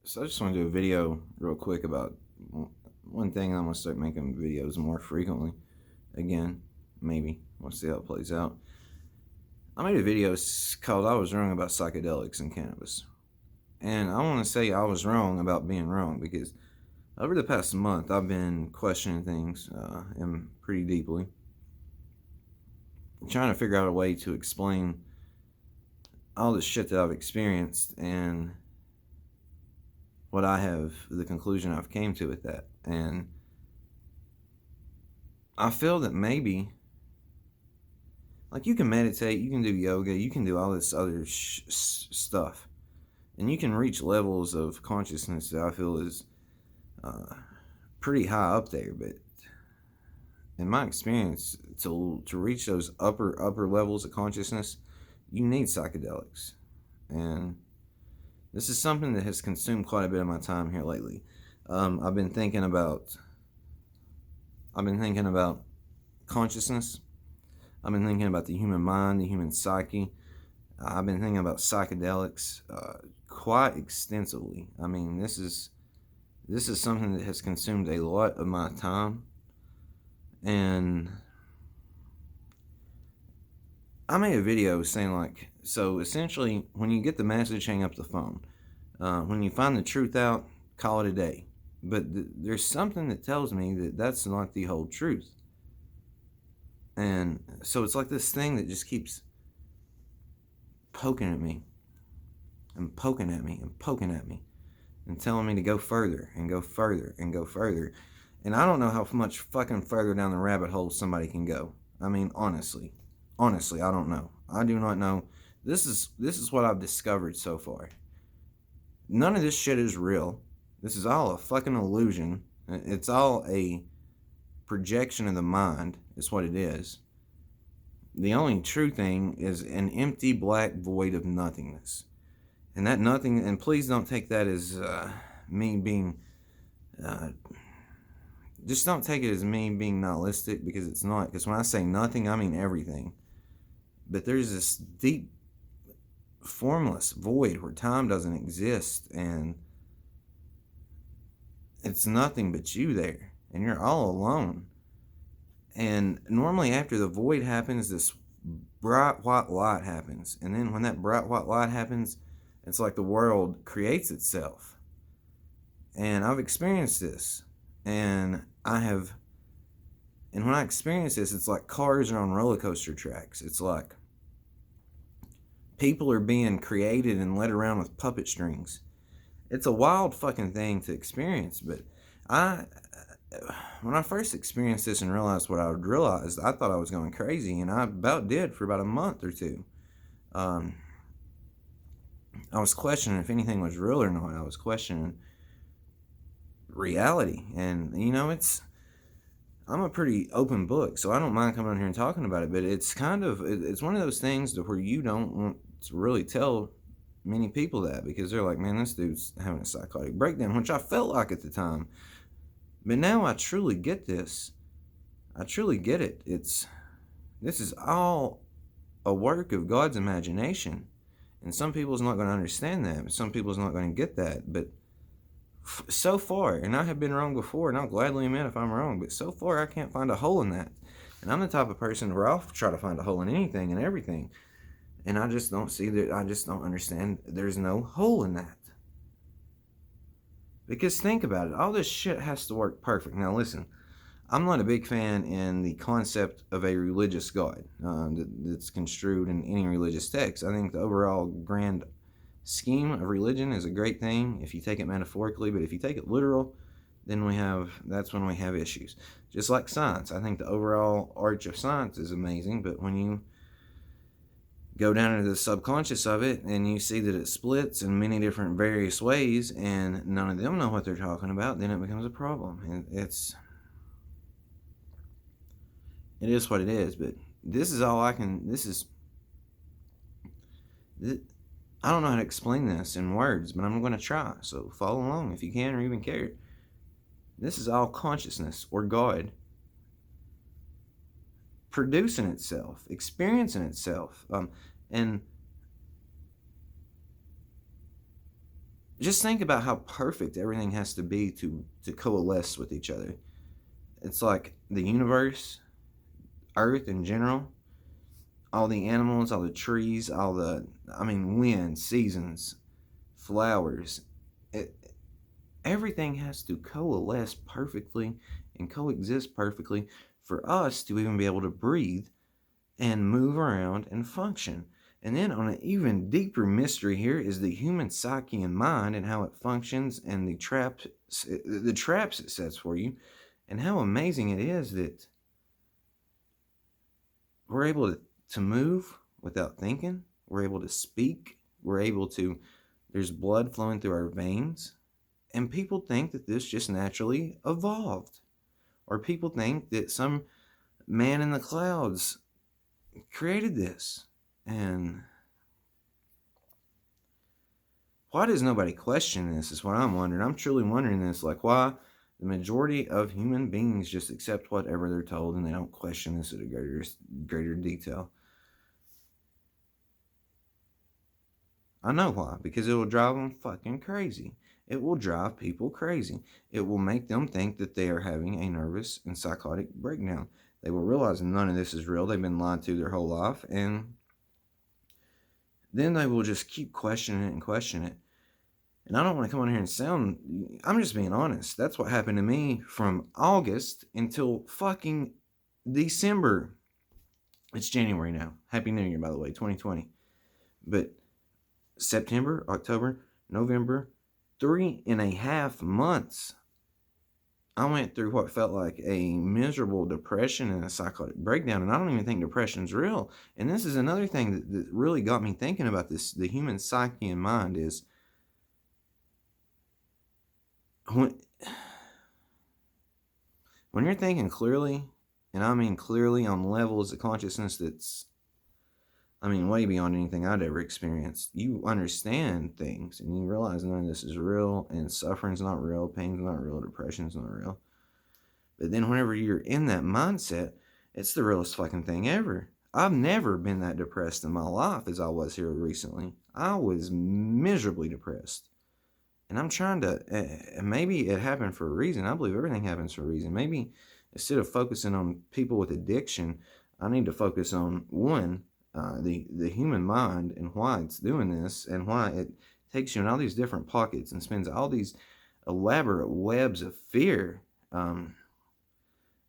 So I just want to do a video real quick about one thing. I'm going to start making videos more frequently. Again, maybe. We'll see how it plays out. I made a video called I Was Wrong About Psychedelics and Cannabis. And I want to say I was wrong about being wrong because over the past month I've been questioning things and pretty deeply. Trying to figure out a way to explain all the shit that I've experienced and the conclusion I've came to with that. And I feel that maybe, like, you can meditate, you can do yoga, you can do all this other stuff, and you can reach levels of consciousness that I feel is pretty high up there. But in my experience, to reach those upper levels of consciousness, you need psychedelics. And this is something that has consumed quite a bit of my time here lately. I've been thinking about consciousness. I've been thinking about the human mind, the human psyche. I've been thinking about psychedelics quite extensively. I mean, this is something that has consumed a lot of my time. And I made a video saying, like, so essentially, when you get the message, hang up the phone. When you find the truth out, call it a day. But there's something that tells me that that's not the whole truth. And so it's like this thing that just keeps poking at me and poking at me and poking at me and telling me to go further and go further and go further. And I don't know how much fucking further down the rabbit hole somebody can go. I mean, honestly, I don't know. I do not know. This is what I've discovered so far. None of this shit is real. This is all a fucking illusion. It's all a projection of the mind, is what it is. The only true thing is an empty black void of nothingness. And that nothing, and please don't take that as me being, just don't take it as me being nihilistic, because it's not. Because when I say nothing, I mean everything. But there's this deep, formless void where time doesn't exist, and it's nothing but you there, and you're all alone. And normally after the void happens, this bright white light happens. And then when that bright white light happens, it's like the world creates itself. And I've experienced this. And when I experience this, it's like cars are on roller coaster tracks. It's like people are being created and led around with puppet strings. It's a wild fucking thing to experience. But when I first experienced this and realized what I would realize, I thought I was going crazy, and I about did for about a month or two. I was questioning if anything was real or not. I was questioning reality, and I'm a pretty open book, so I don't mind coming on here and talking about it. But it's one of those things to where you don't want to really tell many people that, because they're like, man, this dude's having a psychotic breakdown, which I felt like at the time. But now I truly get this. I truly get it. This is all a work of God's imagination. And some people's not going to understand that. Some people's not going to get that. But so far, and I have been wrong before, and I'll gladly admit if I'm wrong, but so far I can't find a hole in that. And I'm the type of person where I'll try to find a hole in anything and everything. And I just don't see that. I just don't understand. There's no hole in that. Because think about it. All this shit has to work perfect. Now listen, I'm not a big fan in the concept of a religious God that's construed in any religious text. I think the overall grand scheme of religion is a great thing if you take it metaphorically, but if you take it literal, then that's when we have issues. Just like science. I think the overall arch of science is amazing, but when you go down into the subconscious of it and you see that it splits in many different various ways and none of them know what they're talking about, then it becomes a problem. And it is what it is. But this is all I can, I don't know how to explain this in words, but I'm going to try. So follow along if you can or even care. This is all consciousness, or God, producing itself, experiencing itself. And just think about how perfect everything has to be to coalesce with each other. It's like the universe, Earth in general, all the animals, all the trees, all the, I mean, wind, seasons, flowers. It, everything has to coalesce perfectly and coexist perfectly for us to even be able to breathe and move around and function. And then on an even deeper mystery here is the human psyche and mind and how it functions and the traps it sets for you, and how amazing it is that we're able to move without thinking. We're able to speak. We're able to, there's blood flowing through our veins. And people think that this just naturally evolved. Or people think that some man in the clouds created this. And why does nobody question this is what I'm wondering. I'm truly wondering this. Like, why the majority of human beings just accept whatever they're told and they don't question this at a greater detail. I know why. Because it will drive them fucking crazy. It will drive people crazy. It will make them think that they are having a nervous and psychotic breakdown. They will realize none of this is real. They've been lied to their whole life. And then they will just keep questioning it and questioning it. And I don't want to come on here and sound, I'm just being honest. That's what happened to me from August until fucking December. It's January now. Happy New Year, by the way, 2020. But September, October, November, 3.5 months, I went through what felt like a miserable depression and a psychotic breakdown. And I don't even think depression's real. And this is another thing that really got me thinking about this. The human psyche and mind is, when you're thinking clearly, and I mean clearly on levels of consciousness that's, I mean, way beyond anything I'd ever experienced, you understand things and you realize none of this is real, and suffering's not real, pain's not real, depression's not real. But then whenever you're in that mindset, it's the realest fucking thing ever. I've never been that depressed in my life as I was here recently. I was miserably depressed. And I'm trying to, maybe it happened for a reason. I believe everything happens for a reason. Maybe instead of focusing on people with addiction, I need to focus on one, the human mind and why it's doing this, and why it takes you in all these different pockets and spins all these elaborate webs of fear. And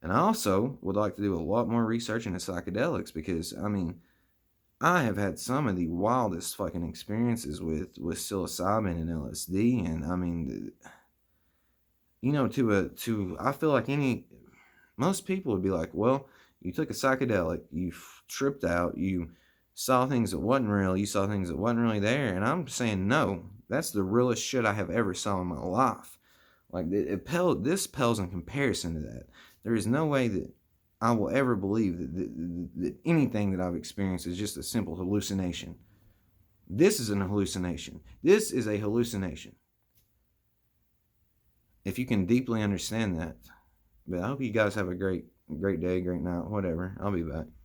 I also would like to do a lot more research into psychedelics, because, I mean, I have had some of the wildest fucking experiences with psilocybin and LSD, and I mean, I feel like most people would be like, well, you took a psychedelic, you tripped out, you saw things that wasn't real, you saw things that wasn't really there, and I'm saying no, that's the realest shit I have ever saw in my life. Like, this pales in comparison to that. There is no way that I will ever believe that anything that I've experienced is just a simple hallucination. This is an hallucination. This is a hallucination. If you can deeply understand that. But I hope you guys have a great day, great night, whatever. I'll be back.